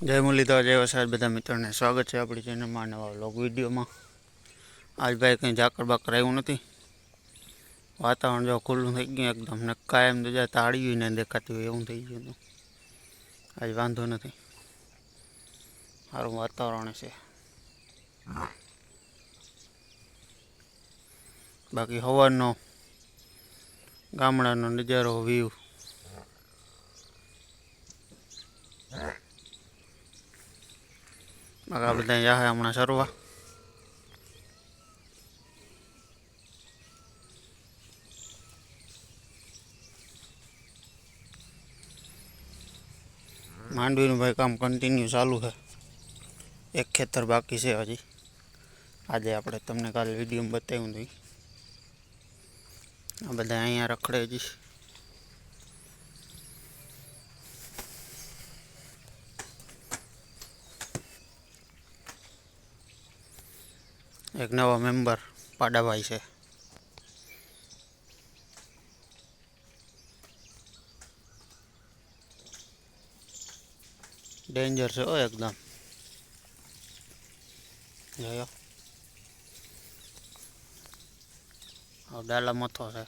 જય મુરલીધર, જય વરસાદ બધા મિત્રોને સ્વાગત છે આપણી ચેનલમાં નવા વ્લોગ વિડીયોમાં। આજ ભાઈ કંઈ ઝાકર બાકર આવ્યું નથી, વાતાવરણ જો ખુલ્લું થઈ ગયું એકદમ ને કાયમ તો જાય તાળીયું ને દેખાતી હોય એવું થઈ ગયું હતું। આજ વાંધો નથી, સારું વાતાવરણ છે। બાકી સવારનો ગામડાનો નજારો વ્યૂ બાકા બધા જાહે હમણાં સરવા। માંડવીનું ભાઈ કામ કન્ટિન્યુ ચાલુ છે, એક ખેતર બાકી છે હજી। આજે આપણે તમને કાલે વિડીયોમાં બતાવ્યું હતું, આ બધા અહીંયા રખડે હજી। એક નવો મેમ્બર પાડાભાઈ છે। ડેન્જર છે ઓ એકદમ, જોયો ડાલા મથો છે।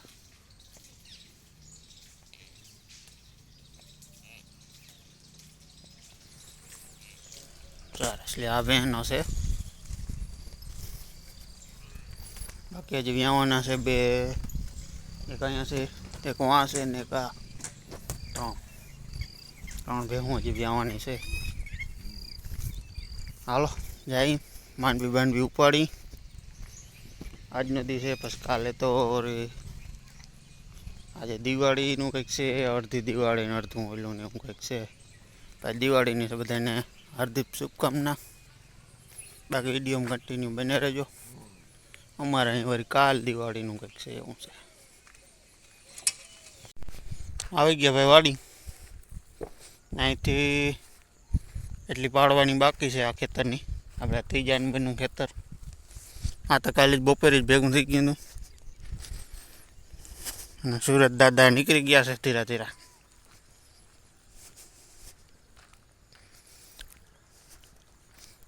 સરસ લે, આ બહેનો છે, બાકી હજી વ્યાવાના છે બે, એક અહીંયા છે, એક વાં છે ને એક આ ત્રણ ભેહું હજી વ્યાવાની છે। હાલો જાય માંડવી બાંડવી ઉપાડી, આજનો દી છે। પછી કાલે તો આજે દિવાળીનું કંઈક છે, અડધી દિવાળી ને અડધું ઓલું ને એવું કંઈક છે। પછી દિવાળીની છે બધાને હાર્દિક શુભકામના। બાકી વિડીયોમાં કન્ટિન્યુ બને રહેજો, અમારે અહીં વળી કાલ દિવાળીનું કંઈક છે એવું છે। આવી ગયા ભાઈ વાડી, અહીંથી એટલી પાડવાની બાકી છે આ ખેતરની, આપણે ત્રીજા નંબરનું ખેતર। આ તો કાલે જ બપોરે જ ભેગું થઈ ગયું હતું, અને સુરત દાદા નીકળી ગયા છે ધીરા ધીરા।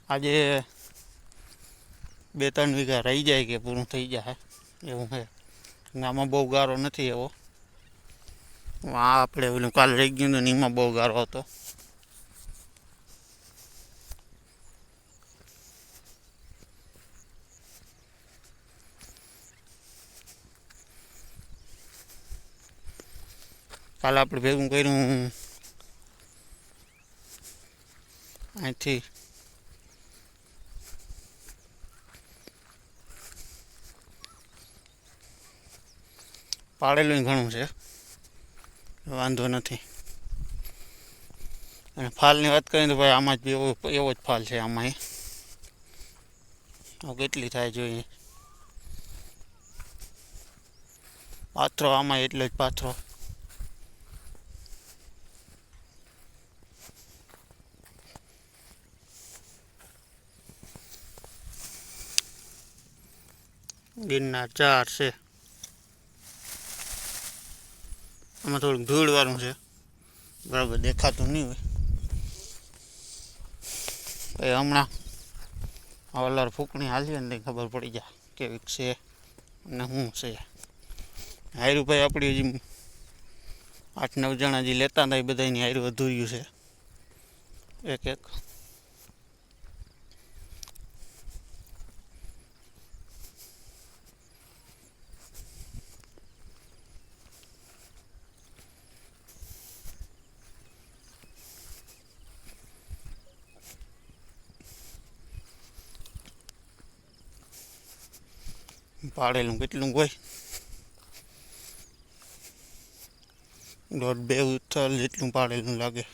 આજે 2-3 વીઘા રહી જાય કે પૂરું થઈ જાય એવું છે, આમાં બહુ ગારો નથી એવો। આ આપણે ઓલું કાલે રહી ગયું હતું ને એમાં બહુ ગારો હતો। કાલે આપણે ભેગું કર્યું અહીંથી પાડેલું ઘણું છે, વાંધો નથી। અને ફાલની વાત કરીએ તો ભાઈ આમાં જ એવો જ ફાલ છે આમાં, કેટલી થાય જોઈએ પાથરો, આમાં એટલો જ પાથરો। ગિરનાર 4 છે, આમાં થોડુંક ધૂળવાળું છે, બરાબર દેખાતું નહીં હોય। પછી હમણાં હવાલાર ફૂંકણી હાલીએ ને ખબર પડી જાય કેવીક છે અને શું છે। હાયરું ભાઈ આપણી હજી 8-9 જણા જે લેતા હતા એ બધાની હાયરું અધૂર્યું છે, એક એક। પાડેલું કેટલું હોય, 1.5-2 ઉથલ જેટલું પાડેલું લાગે।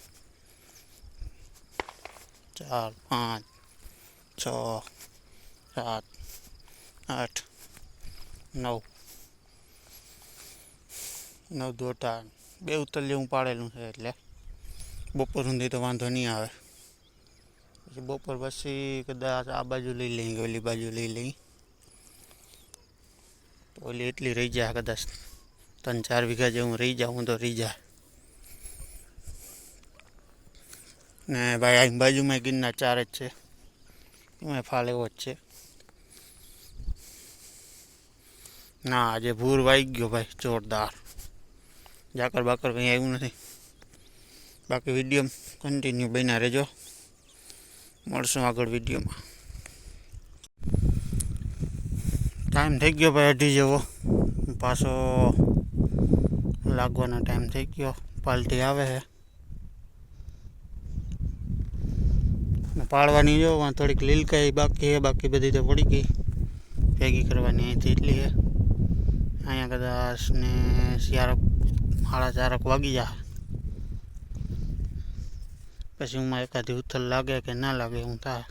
4, 5, 6, 7, 8, 9, 9 દોઢા 2 ઉથલ જેવું પાડેલું છે, એટલે બપોર સુધી તો વાંધો નહીં આવે। પછી બપોર પછી કદાચ આ બાજુ લઈ લઈ ઓલી બાજુ લઈ લઈ, તો ઓલી એટલી રહી જાય કદાચ 3-4 વીઘા જેવું રહી જાઉં તો રહી જાય। ને ભાઈ અહીં બાજુમાં ગિરનાર 4 જ છે, એમાં ફાલ એવો જ છે. ના આજે ભૂર વાઈ ગયો ભાઈ જોરદાર. ઝાકર બાકર કંઈ આવ્યું નથી. બાકી વિડીયો કન્ટિન્યુ બન્યા રહેજો, મળશું આગળ વિડીયોમાં. ટાઈમ થઈ ગયો ભાઈ 2:30 જેવો, પાછો લાગવાનો ટાઈમ થઈ ગયો. પાલટી આવે છે પાડવાની, જો થોડીક લીલકાઈ બાકી છે, બાકી બધી તો પડી ગઈ. ભેગી કરવાની અહીંથી એટલી છે. અહીંયા કદાચ ને 4:30 વાગી જાય, પછી હું એકાદી ઉથલ લાગે કે ના લાગે હું થાય.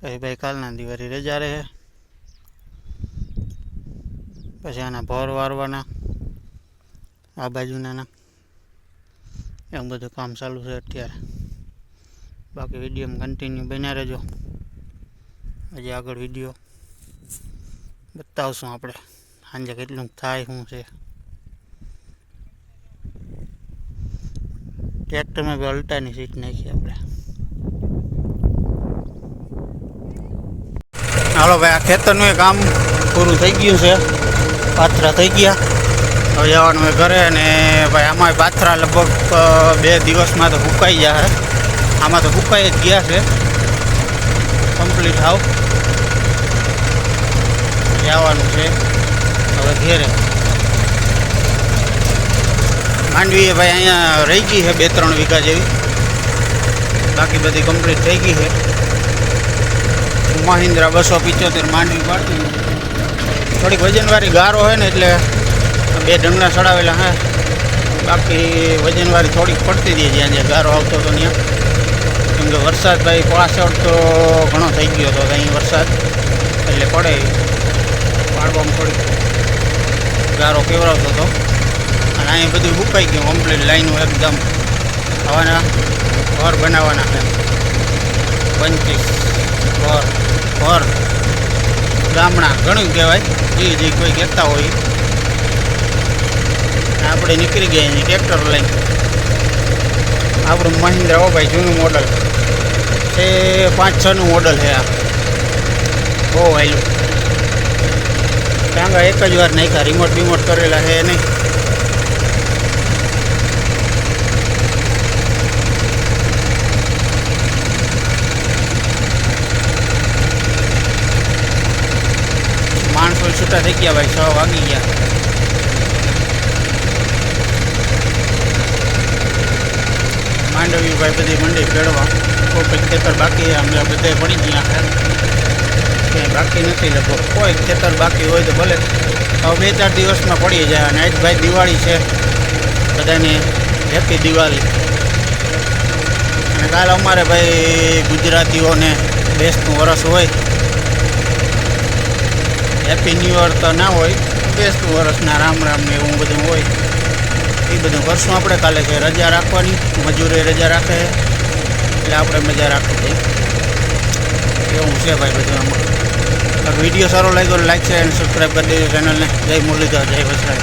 પછી ભાઈ કાલના દિવાળી રજા રહે, પછી આના ભોર વારવાના આ બાજુના, એવું બધું કામ ચાલુ છે અત્યારે. બાકી વિડીયોમાં કન્ટિન્યુ બન્યા રહેજો, હજી આગળ વિડીયો બતાવશું આપણે સાંજે કેટલું થાય શું છે. ટ્રેક્ટરમાં બી અલ્ટાની સીટ નાખી આપણે. હાલો ભાઈ, આ ખેતરનું કામ પૂરું થઈ ગયું છે, પાથરા થઈ ગયા. હવે જવાનું હોય ઘરે. અને ભાઈ આમાં પાથરા લગભગ 2 દિવસમાં તો સુકાઈ જાય. આમાં તો સુકાઈ જ ગયા છે કમ્પ્લીટ હાવ. જવાનું છે હવે ઘેરે. માંડવી ભાઈ અહીંયા રહી ગઈ છે 2-3 વીઘા જેવી, બાકી બધી કમ્પ્લીટ થઈ ગઈ છે. મહિન્દ્રા 275 માંડવી પાડતી. થોડીક વજનવાળી ગારો હોય ને એટલે 2 ડંગણા ચડાવેલા હે, બાકી વજનવાળી થોડીક પડતી રહી જ્યાં જ્યાં ગારો આવતો હતો ત્યાં. કેમ કે વરસાદ ભાઈ પાછળ તો ઘણો થઈ ગયો હતો અહીં વરસાદ, એટલે પડે પાડવામાં થોડીક ગારો કેવડાવતો હતો. અને અહીં બધું સુકાઈ ગયું કમ્પ્લીટ. લાઈનો એકદમ હવાના ઘર બનાવવાના છે 25 ઘર ગામડા ઘણું કહેવાય, જે કોઈ કહેતા હોય. આપણે નીકળી ગયા અહીં ટ્રેક્ટર લઈને. આપણું મહિન્દ્રા હો ભાઈ, જૂનું મોડલ છે, 5-6નું મોડલ છે આ. બહુ વહેલું. ટાંગા એક જ વાર નાખ્યા, રિમોટ બીમોટ કરેલા છે નહીં. માણસો છૂટા થઈ ગયા ભાઈ, 6 વાગી ગયા. માંડવી ભાઈ બધી મંડી ખેડવા. કોઈ ખેતર બાકી અમે બધે પડી ગયા છે, બાકી નથી લગભગ. કોઈ ખેતર બાકી હોય તો ભલે હવે 2-4 દિવસમાં પડી જાય. અને આજ ભાઈ દિવાળી છે, બધાને હેપી દિવાળી. અને કાલે અમારે ભાઈ ગુજરાતીઓને બેસતું વરસ હોય. હેપી ન્યૂ યર તો ના હોય, બેસતું વરસના રામ રામ ને એવું બધું હોય. એ બધું કરશું આપણે કાલે. છે રજા રાખવાની, મજૂરે રજા રાખે એટલે આપણે મજા રાખવી એવું છે ભાઈ બધું આમાં. વિડીયો સારો લાગ્યો લાઈક શેર અને સબસ્ક્રાઈબ કરી દેજો ચેનલને. જય મુરલીધર, જય વસરાજ.